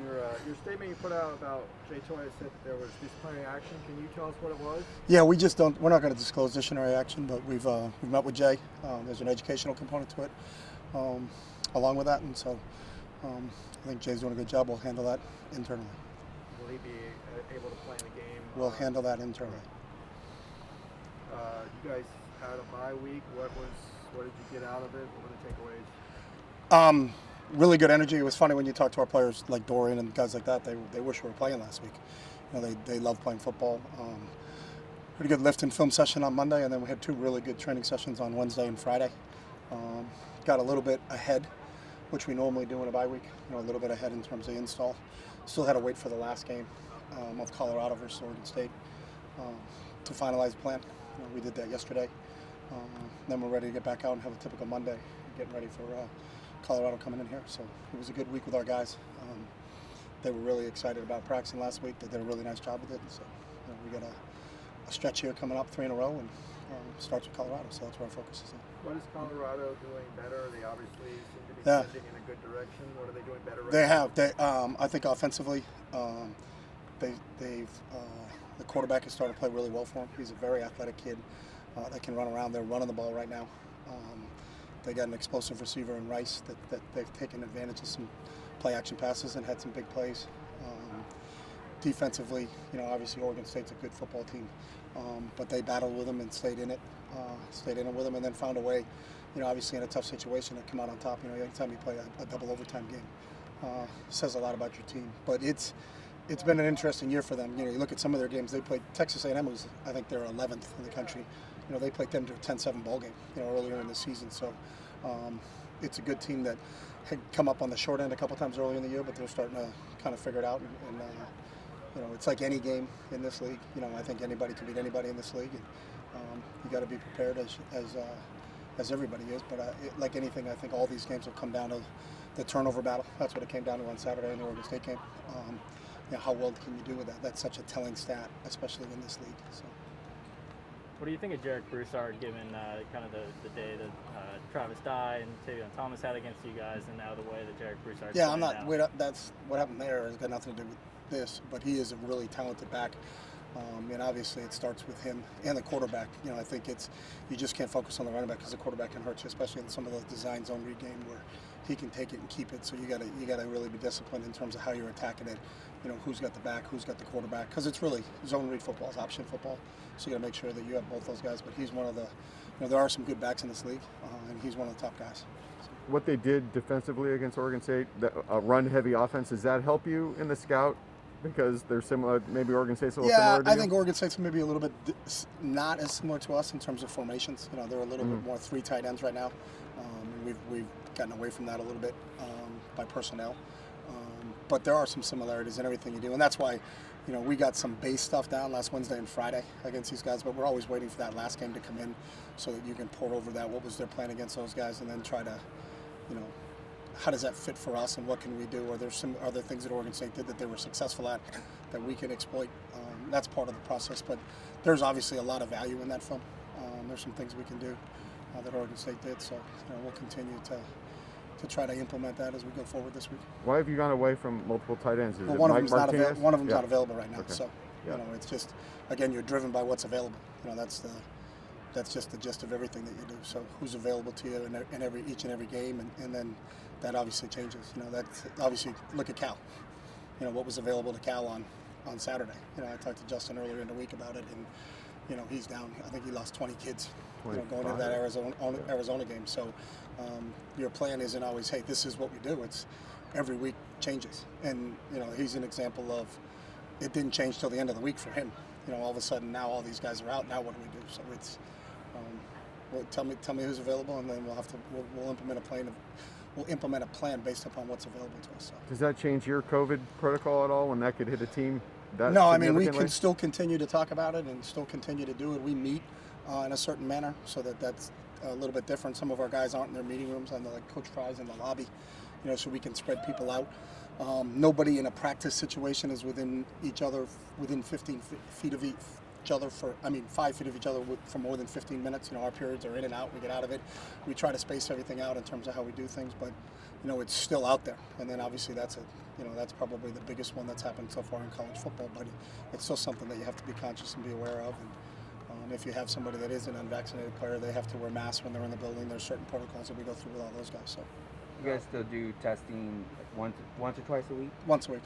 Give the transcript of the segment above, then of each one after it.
Your statement you put out about Jay Toya said there was disciplinary action. Can you tell us what it was? Yeah, we just don't. We're not going to disclose disciplinary action, but we've met with Jay. There's an educational component to it, along with that, and so I think Jay's doing a good job. We'll handle that internally. Will he be able to play in the game? We'll handle that internally. You guys had a bye week. What did you get out of it? What were the takeaways? Really good energy. It was funny when you talk to our players like Dorian and guys like that. They wish we were playing last week. You know, they love playing football. Pretty good lift and film session on Monday, and then we had 2 really good training sessions on Wednesday and Friday. Got a little bit ahead, which we normally do in a bye week. You know, a little bit ahead in terms of install. Still had to wait for the last game of Colorado versus Oregon State to finalize the plan. You know, we did that yesterday. Then we're ready to get back out and have a typical Monday, getting ready for Colorado coming in here. So it was a good week with our guys. They were really excited about practicing last week. They did a really nice job with it. So you know, we got a stretch here coming up, 3 in a row, and starts with Colorado. So that's where our focus is on. What is Colorado doing better? They obviously seem to be trending in a good direction. What are they doing better? They have. I think offensively, the quarterback has started to play really well for him. He's a very athletic kid that can run around. They're running the ball right now. They got an explosive receiver in Rice that they've taken advantage of some play action passes and had some big plays. Defensively, you know, obviously Oregon State's a good football team, but they battled with them and stayed in it with them, and then found a way, you know, obviously in a tough situation to come out on top. You know, anytime you play a double overtime game, says a lot about your team. But it's been an interesting year for them. You know, you look at some of their games. They played Texas A&M, was I think they're 11th in the country. You know, they played them to a 10-7 ball game, you know, earlier in the season. So it's a good team that had come up on the short end a couple times early in the year, but they're starting to kind of figure it out. And you know, it's like any game in this league. You know, I think anybody can beat anybody in this league, and you got to be prepared as everybody is. But like anything, I think all these games will come down to the turnover battle. That's what it came down to on Saturday in the Oregon State game. You know, how well can you do with that? That's such a telling stat, especially in this league. So. What do you think of Jared Brossard, given kind of the day that Travis Dye and Tavion Thomas had against you guys, and now the way that Jared Brossard? Yeah, I'm not. That's what happened there has got nothing to do with this, but he is a really talented back. And obviously it starts with him and the quarterback. You know, I think you just can't focus on the running back because the quarterback can hurt you, especially in some of those design zone read game where he can take it and keep it. So you gotta really be disciplined in terms of how you're attacking it. You know, who's got the back, who's got the quarterback, because it's really zone read football, is option football. So you gotta make sure that you have both those guys. But he's one of the, you know, there are some good backs in this league, and he's one of the top guys. So. What they did defensively against Oregon State, a run-heavy offense, does that help you in the scout? Because they're similar, maybe Oregon State's a little similar to you? I think Oregon State's maybe a little bit not as similar to us in terms of formations. You know, they're a little bit more 3 tight ends right now. We've gotten away from that a little bit by personnel. But there are some similarities in everything you do. And that's why, you know, we got some base stuff down last Wednesday and Friday against these guys, but we're always waiting for that last game to come in so that you can pour over that. What was their plan against those guys? And then try to, you know, how does that fit for us and what can we do? Or there's some other things that Oregon State did that they were successful at that we can exploit. That's part of the process, but there's obviously a lot of value in that film. There's some things we can do that Oregon State did, so you know, we'll continue to try to implement that as we go forward this week. Why have you gone away from multiple tight ends? Is well, it one of Mike them's not Martinez? one of them's Yeah. not available right now, Okay. so Yeah. you know, it's just, again, you're driven by what's available. You know, that's just the gist of everything that you do. So who's available to you in each and every game, and then that obviously changes. You know, that's obviously, look at Cal. You know, what was available to Cal on Saturday. You know, I talked to Justin earlier in the week about it, and you know, he's down. I think he lost 20 kids, you know, going into that Arizona game. So your plan isn't always, hey, this is what we do. It's every week changes, and you know, he's an example of it didn't change till the end of the week for him. You know, all of a sudden now all these guys are out. Now what do we do? So it's well, tell me who's available, and then we'll implement a plan. We'll implement a plan based upon what's available to us. So. Does that change your COVID protocol at all when that could hit a team? No, I mean, we can still continue to talk about it and still continue to do it. We meet in a certain manner, so that's a little bit different. Some of our guys aren't in their meeting rooms, and like Coach Fry's in the lobby, you know, so we can spread people out. Nobody in a practice situation is within each other, within 15 feet of each other 5 feet of each other for more than 15 minutes. You know, our periods are in and out. We get out of it. We try to space everything out in terms of how we do things, but you know, it's still out there. And then obviously that's that's probably the biggest one that's happened so far in college football. But it's still something that you have to be conscious and be aware of. And if you have somebody that is an unvaccinated player, they have to wear masks when they're in the building. There's certain protocols that we go through with all those guys. So you guys still do testing once or twice a week? Once a week.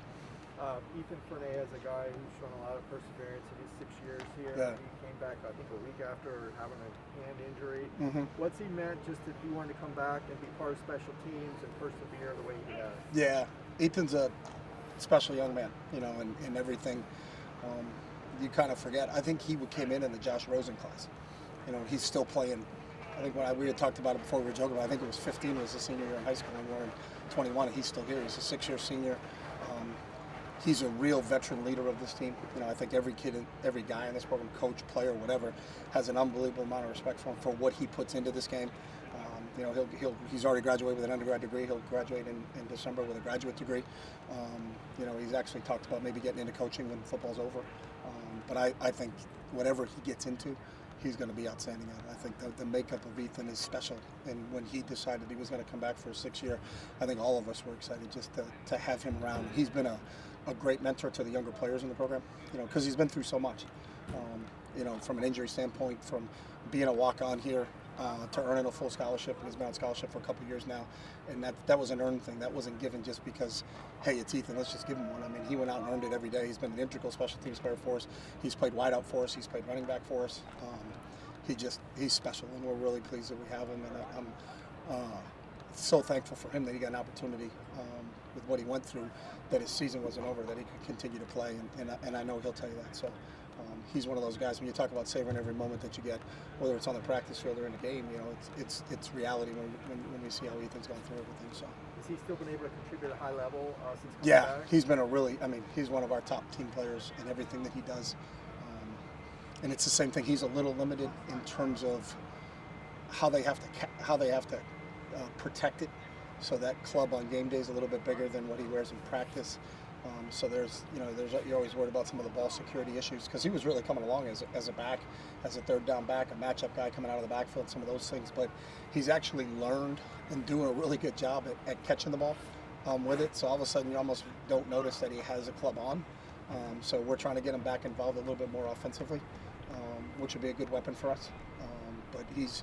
Ethan Fernandez, a guy who's shown a lot of perseverance in his 6 years here. Yeah. He came back, I think, a week after having a hand injury. Mm-hmm. What's he meant just if he wanted to come back and be part of special teams and persevere the way he has? Yeah, Ethan's a special young man, you know, and everything. You kind of forget. I think he came in the Josh Rosen class. You know, he's still playing. I think we had talked about it before, we were joking about it. I think it was 15 was his senior year in high school, and we're in 21, and he's still here. He's a 6-year senior. He's a real veteran leader of this team. You know, I think every kid, every guy in this program, coach, player, whatever, has an unbelievable amount of respect for him for what he puts into this game. You know, he's already graduated with an undergrad degree. He'll graduate in December with a graduate degree. You know, he's actually talked about maybe getting into coaching when football's over. But I think whatever he gets into, he's going to be outstanding at it. I think the makeup of Ethan is special. And when he decided he was going to come back for a 6th year, I think all of us were excited just to have him around. He's been a great mentor to the younger players in the program, you know, because he's been through so much. You know, from an injury standpoint, from being a walk-on here to earning a full scholarship, and he's been on scholarship for a couple of years now, and that was an earned thing. That wasn't given just because, hey, it's Ethan, let's just give him one. I mean, he went out and earned it every day. He's been an integral special teams player for us. He's played wideout for us. He's played running back for us. He's special, and we're really pleased that we have him. And I'm so thankful for him that he got an opportunity with what he went through, that his season wasn't over, that he could continue to play, and I know he'll tell you that. So he's one of those guys, when you talk about savoring every moment that you get, whether it's on the practice field or in a game, you know, it's reality when we see how Ethan's gone through everything. So Has he still been able to contribute at a high level since coming yeah, back? he's been he's one of our top team players in everything that he does. And it's the same thing. He's a little limited in terms of how they have to protect it. So that club on game day is a little bit bigger than what he wears in practice. So you're always worried about some of the ball security issues, because he was really coming along as a back, as a third down back, a matchup guy coming out of the backfield, some of those things. But he's actually learned and doing a really good job at catching the ball with it. So all of a sudden you almost don't notice that he has a club on. So we're trying to get him back involved a little bit more offensively, which would be a good weapon for us. But he's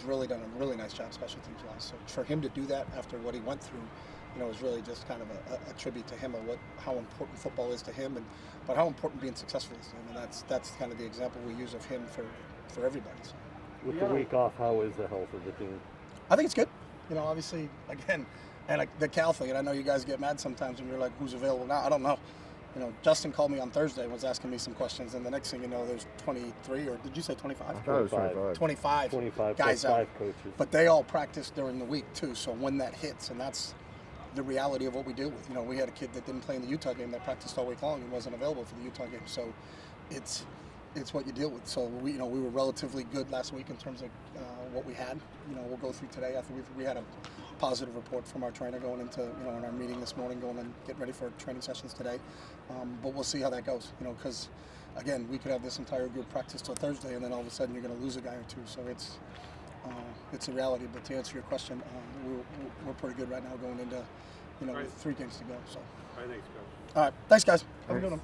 really done a really nice job special teams wise. So for him to do that after what he went through, you know, is really just kind of a tribute to him of how important football is to him, but how important being successful is to him. And that's kind of the example we use of him for everybody. So. With the week off, how is the health of the team? I think it's good. You know, obviously, again, and like the Cal thing, and I know you guys get mad sometimes when you're like, who's available now? I don't know. You know, Justin called me on Thursday and was asking me some questions, and the next thing you know, there's 23, or did you say 25? I thought it was 25. 25 guys plus 5 out. coaches. But they all practice during the week too, so when that hits, and that's the reality of what we deal with. You know, we had a kid that didn't play in the Utah game that practiced all week long and wasn't available for the Utah game. So it's what you deal with. So we were relatively good last week in terms of what we had. You know, we'll go through today. I think we had a positive report from our trainer going into, you know, in our meeting this morning, going and get ready for training sessions today. But we'll see how that goes, you know, because again, we could have this entire group practice till Thursday, and then all of a sudden you're going to lose a guy or two. So it's a reality. But to answer your question, we're pretty good right now going into, you know, with 3 games to go. So. I think so. All right, thanks guys. Have a Thanks. good one.